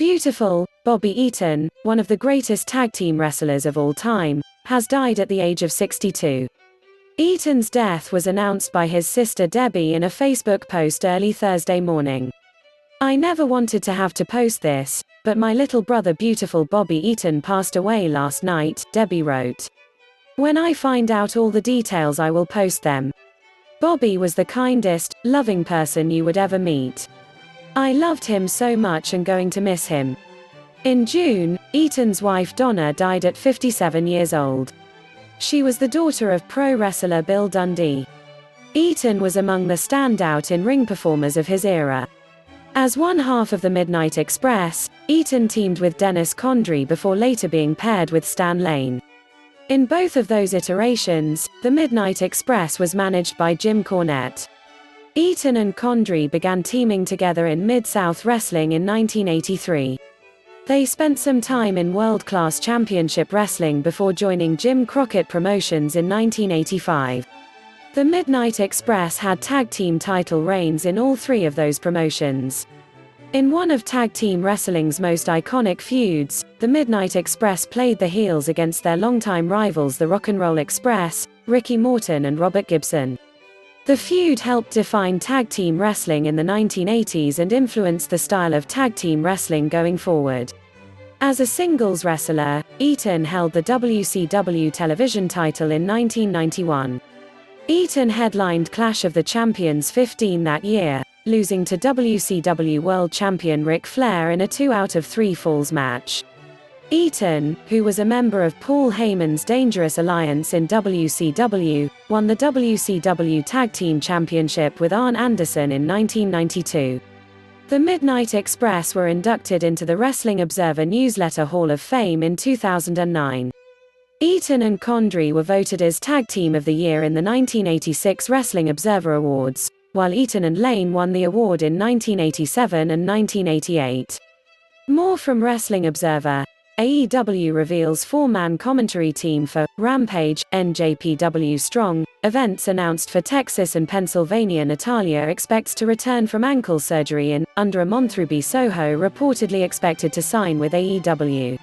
Beautiful, Bobby Eaton, one of the greatest tag team wrestlers of all time, has died at the age of 62. Eaton's death was announced by his sister Debbie in a Facebook post early Thursday morning. "I never wanted to have to post this, but my little brother beautiful Bobby Eaton passed away last night," Debbie wrote. "When I find out all the details I will post them. Bobby was the kindest, loving person you would ever meet. I loved him so much and going to miss him." In June, Eaton's wife Donna died at 57 years old. She was the daughter of pro wrestler Bill Dundee. Eaton was among the standout in-ring performers of his era. As one half of the Midnight Express, Eaton teamed with Dennis Condrey before later being paired with Stan Lane. In both of those iterations, the Midnight Express was managed by Jim Cornette. Eaton and Condrey began teaming together in Mid-South Wrestling in 1983. They spent some time in World Class Championship Wrestling before joining Jim Crockett Promotions in 1985. The Midnight Express had tag team title reigns in all three of those promotions. In one of tag team wrestling's most iconic feuds, the Midnight Express played the heels against their longtime rivals the Rock and Roll Express, Ricky Morton and Robert Gibson. The feud helped define tag team wrestling in the 1980s and influenced the style of tag team wrestling going forward. As a singles wrestler, Eaton held the WCW television title in 1991. Eaton headlined Clash of the Champions 15 that year, losing to WCW World Champion Ric Flair in a 2 out of 3 falls match. Eaton, who was a member of Paul Heyman's Dangerous Alliance in WCW, won the WCW Tag Team Championship with Arn Anderson in 1992. The Midnight Express were inducted into the Wrestling Observer Newsletter Hall of Fame in 2009. Eaton and Condrey were voted as Tag Team of the Year in the 1986 Wrestling Observer Awards, while Eaton and Lane won the award in 1987 and 1988. More from Wrestling Observer. AEW reveals 4-man commentary team for Rampage, NJPW Strong events announced for Texas and Pennsylvania. Natalya expects to return from ankle surgery in under a month. Ruby Soho reportedly expected to sign with AEW.